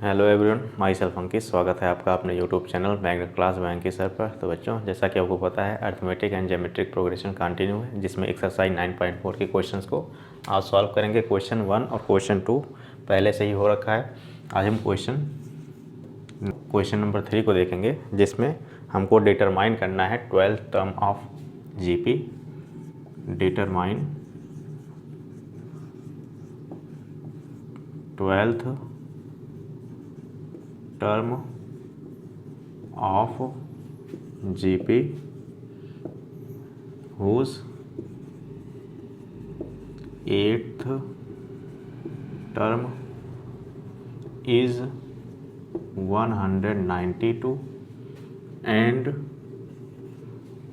Hello everyone, my self अंकित। स्वागत है आपका अपने YouTube channel bank class bank sir पर। तो बच्चों, जैसा कि आपको पता है, arithmetic and geometric progression continue है, जिसमें एक्सरसाइज 9.4 के क्वेश्चंस को आज सॉल्व करेंगे। क्वेश्चन 1 और क्वेश्चन 2 पहले से ही हो रखा है। आज हम क्वेश्चन नंबर 3 को देखेंगे, जिसमें हमको डिटरमाइन करना है 12th term of GP. Determine 12th term of GP whose 8th term is 192 and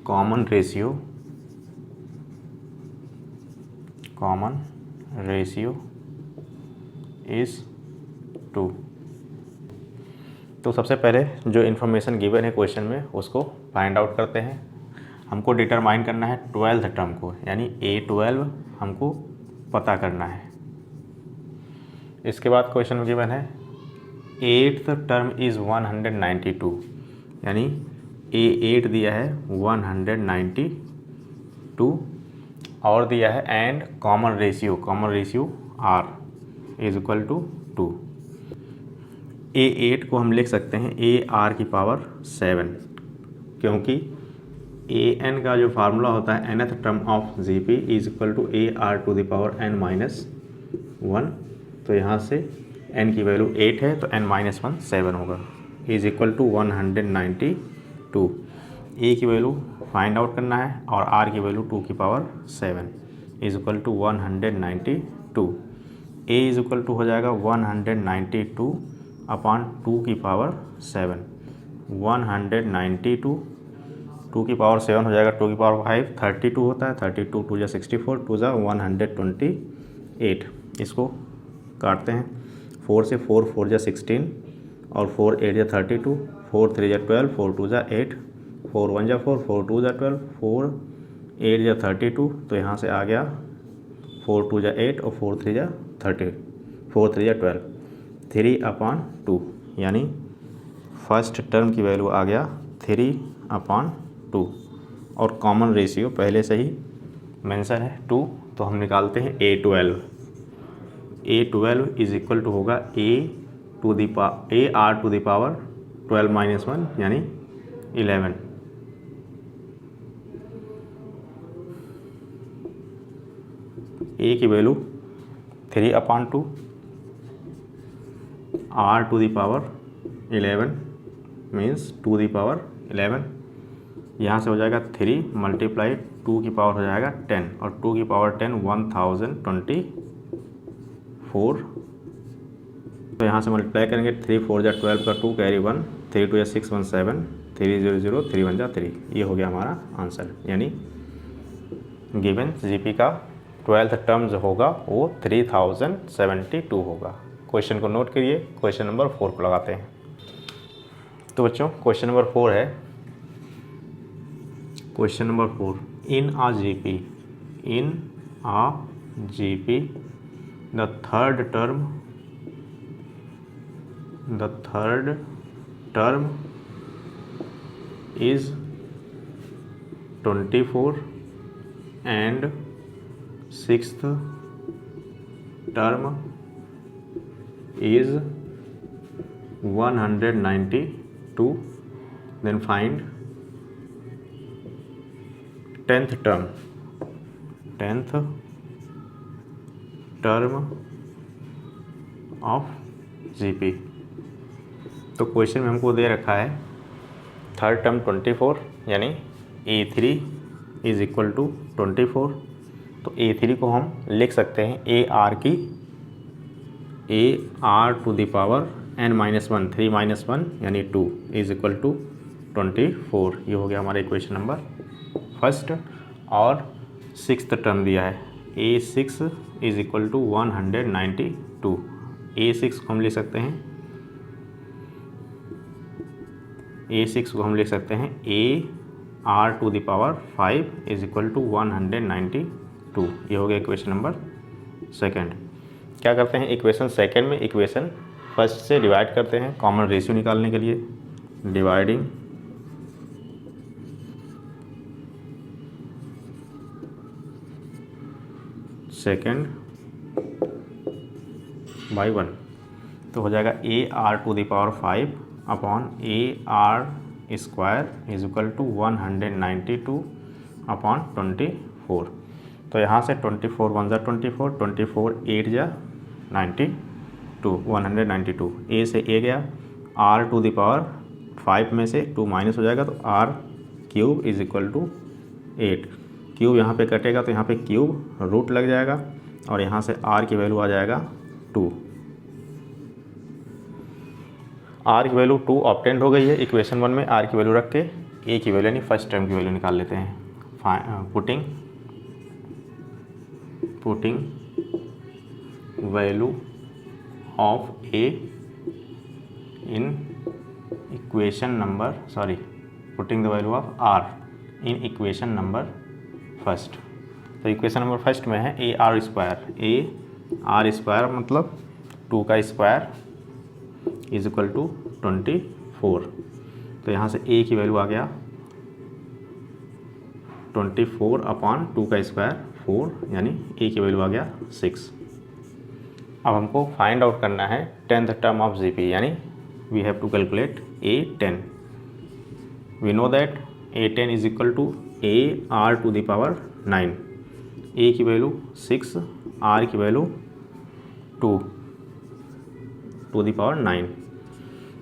common ratio is 2। तो सबसे पहले जो इन्फॉर्मेशन गिवन है क्वेश्चन में उसको फाइंड आउट करते हैं। हमको डिटरमाइन करना है 12th टर्म को, यानी A12 हमको पता करना है। इसके बाद क्वेश्चन में गिवन है 8th टर्म इज़ 192, यानी A8 दिया है 192 और दिया है and common ratio R is equal to 2। A8 को हम लिख सकते हैं AR की पावर 7, क्योंकि AN का जो फार्मूला होता है nth term of GP is equal to AR to the power n-1। तो यहाँ से n की वैल्यू 8 है तो n-1 7 होगा, इज इक्वल टू 192। A की वैल्यू फाइंड आउट करना है और R की वैल्यू 2 की power 7 is equal to 192। A is equal to हो जाएगा 192 अपॉन 2 की पावर 7। 192 2 की पावर 7 हो जाएगा 2 की पावर 5, 32 होता है। 32 2 जा 64, 2 जा 128। इसको काटते हैं, 4 से 4 4 जा 16 और 4 8 जा 32, 4 3 जा 12, 4 2 जा 8, 4 1 जा 4, 4 2 जा 12, 4 8 जा 32। तो यहाँ से आ गया 4 2 जा 8 और 4 3 जा 30, 4 3 जा 12, 3/2, यानी फर्स्ट टर्म की वैल्यू आ गया 3/2। और कॉमन रेशियो पहले से ही मेंशन है 2, तो हम निकालते हैं A12 इज इक्वल टू होगा AR टू द पावर 12-1 यानी 11। A की value 3/2, R to the power 11 means 2 the power 11। यहाँ से हो जाएगा 3 मल्टीप्लाई 2 की पावर हो जाएगा 10 और 2 की पावर 10 1024। तो यहाँ से मल्टीप्लाई करेंगे, 3 4 जा 12 का 2 कैरी 1, 3 2 जा 6 1 7, 3 0 0, 3 1 जा 3। ये हो गया हमारा आंसर, यानी गिवन जीपी का 12th टर्म जो होगा वो 3072 होगा। क्वेश्चन को नोट करिए। क्वेश्चन नंबर 4 को लगाते हैं। तो बच्चों, क्वेश्चन नंबर 4 है। Question number 4, in a GP the third term is 24 and sixth term is 192, then find 10th term of GP। तो क्वेश्चन में हमको दे रखा है थर्ड टर्म 24, यानी A3 इज इक्वल टू 24। तो A3 को हम लिख सकते हैं AR to the power n-1, 3-1 यानी 2 इज इक्वल टू 24। ये हो गया हमारा इक्वेशन नंबर फर्स्ट। और सिक्स्थ टर्म दिया है A6 is equal to 192। A6 को हम लिख सकते हैं A6 को हम लिख सकते हैं AR to the power 5 is equal to 192। ये हो गया इक्वेशन नंबर सेकंड। क्या करते हैं इक्वेशन सेकंड में इक्वेशन फर्स्ट से डिवाइड करते हैं कॉमन रेशियो निकालने के लिए। डिवाइडिंग सेकेंड बाई 1, तो हो जाएगा AR⁵ upon AR² is equal to 192/24। तो यहाँ से 24 1 = 24, 24 8 = 92, 192। ए से ए गया, R⁵ में से 2 माइनस हो जाएगा तो R³ is equal to 8। Cube यहाँ पे कटेगा तो यहाँ पे क्यूब रूट लग जाएगा और यहाँ से R की वैल्यू आ जाएगा 2। R की वैल्यू 2 ऑब्टेंड हो गई है। इक्वेशन 1 में R की वैल्यू रख के A की वैल्यू यानी फर्स्ट टर्म की वैल्यू निकाल लेते हैं। Putting value of A in equation number putting the value of R in equation number first. तो इक्वेशन नंबर फर्स्ट में है AR² मतलब 2 का स्क्वायर इज इक्वल टू 24। तो यहाँ से A की वैल्यू आ गया 24/2 का स्क्वायर 4, यानी A की वैल्यू आ गया 6। अब हमको फाइंड आउट करना है 10th टर्म ऑफ GP, यानी we have to calculate A10। We know that A10 is equal to AR⁹ 9। A की वैल्यू 6, R की वैल्यू 2⁹9।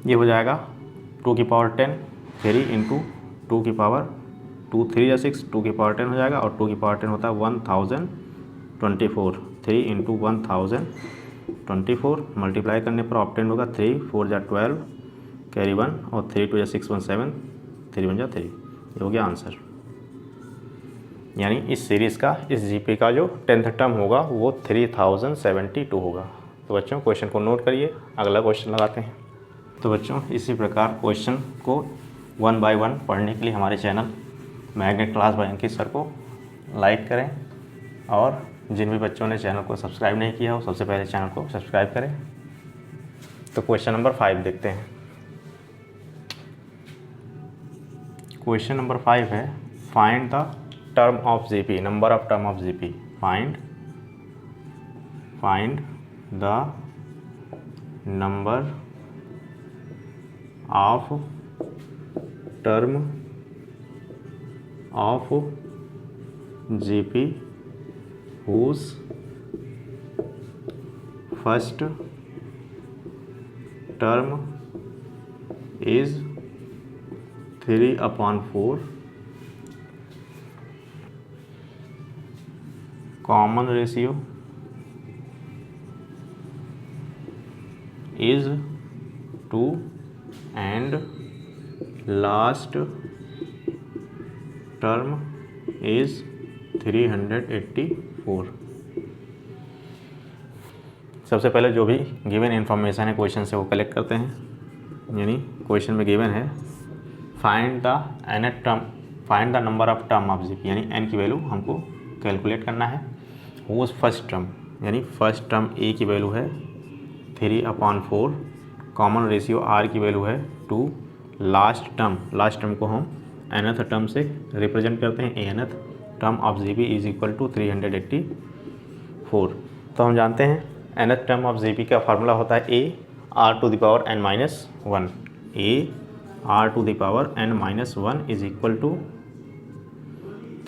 ये हो जाएगा 2⁻10 3 इंटू 2⁻2 3 या 6 2⁻10 हो जाएगा और 2⁻10 होता है 1024। 3 इंटू 1024 मल्टीप्लाई करने पर ऑब्टेंड होगा 3 4 = 12 कैरी 1 और 3 2 = 6 1 7 3 1 = 3। ये हो गया आंसर। यानी इस सीरीज़ का इस GP का जो 10th टर्म होगा वो 3072 होगा। तो बच्चों क्वेश्चन को नोट करिए, अगला क्वेश्चन लगाते हैं। तो बच्चों इसी प्रकार क्वेश्चन को 1 by 1 पढ़ने के लिए हमारे चैनल मैग्नेट क्लास बाय अंकित सर को लाइक करें और जिन भी बच्चों ने चैनल को सब्सक्राइब नहीं किया हो सबसे पहले चैनल को सब्सक्राइब करें। तो क्वेश्चन नंबर 5 देखते हैं। क्वेश्चन नंबर 5 है find the term of GP, number of term of GP। Find the number of term of GP whose first term is 3/4, common ratio is 2 and last term is 384। सबसे पहले जो भी given information है question से वो collect करते हैं। यानी क्वेश्चन में गिवन है find the number of term of GP, यानी n की वैल्यू हमको कैलकुलेट करना है। वो फर्स्ट टर्म यानी फर्स्ट टर्म A की वैल्यू है 3/4, कॉमन रेशियो R की वैल्यू है 2, लास्ट टर्म को हम nth टर्म से रिप्रेजेंट करते हैं। nth term of GP is equal to 384। तो हम जानते हैं nth टर्म ऑफ GP का फार्मूला होता है AR⁻n-1। AR⁻n-1 is equal to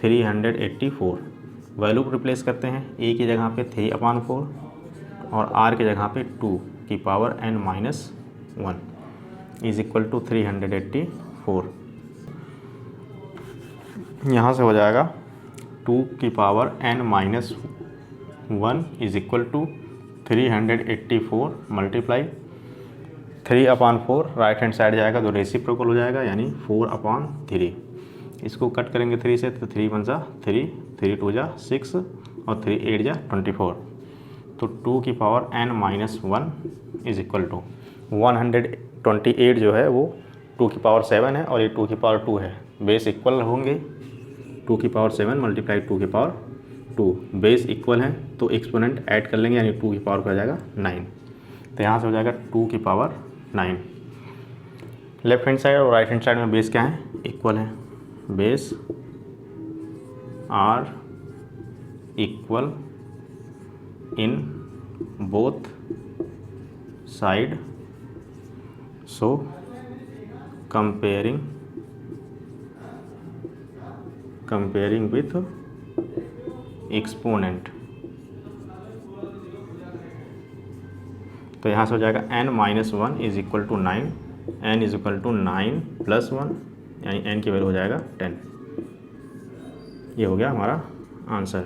384। Value को रिप्लेस करते हैं। A की जगह पे 3/4 और R की जगह पे 2⁻n-1 इज इक्वल टू 384। यहाँ से हो जाएगा 2⁻n-1 is equal to 384 multiply 3/4 right hand side जाएगा तो रेसिप्रोकल हो जाएगा यानी 4/3। इसको कट करेंगे 3 से तो 3 1 = 3, 3 2 = 6 और 3 8 = 24। तो 2⁻n-1 इज इक्वल टू 128 जो है वो 2⁷ है और ये 2⁵2 है। बेस इक्वल होंगे 2⁷ मल्टीप्लाई 2⁵2 बेस इक्वल है तो एक्सपोनेंट ऐड कर लेंगे यानी 2⁵ का जाएगा 9। तो तो यहाँ से हो जाएगा 2 की पावर 9। लेफ्ट हैंड साइड और राइट हैंड साइड में बेस क्या है, इक्वल है। Base are equal in both side, so comparing with exponent. तो यहाँ से हो जाएगा n-1 is equal to 9, n is equal to 9 + 1, यानी n की वैल्यू हो जाएगा 10। ये हो गया हमारा आंसर।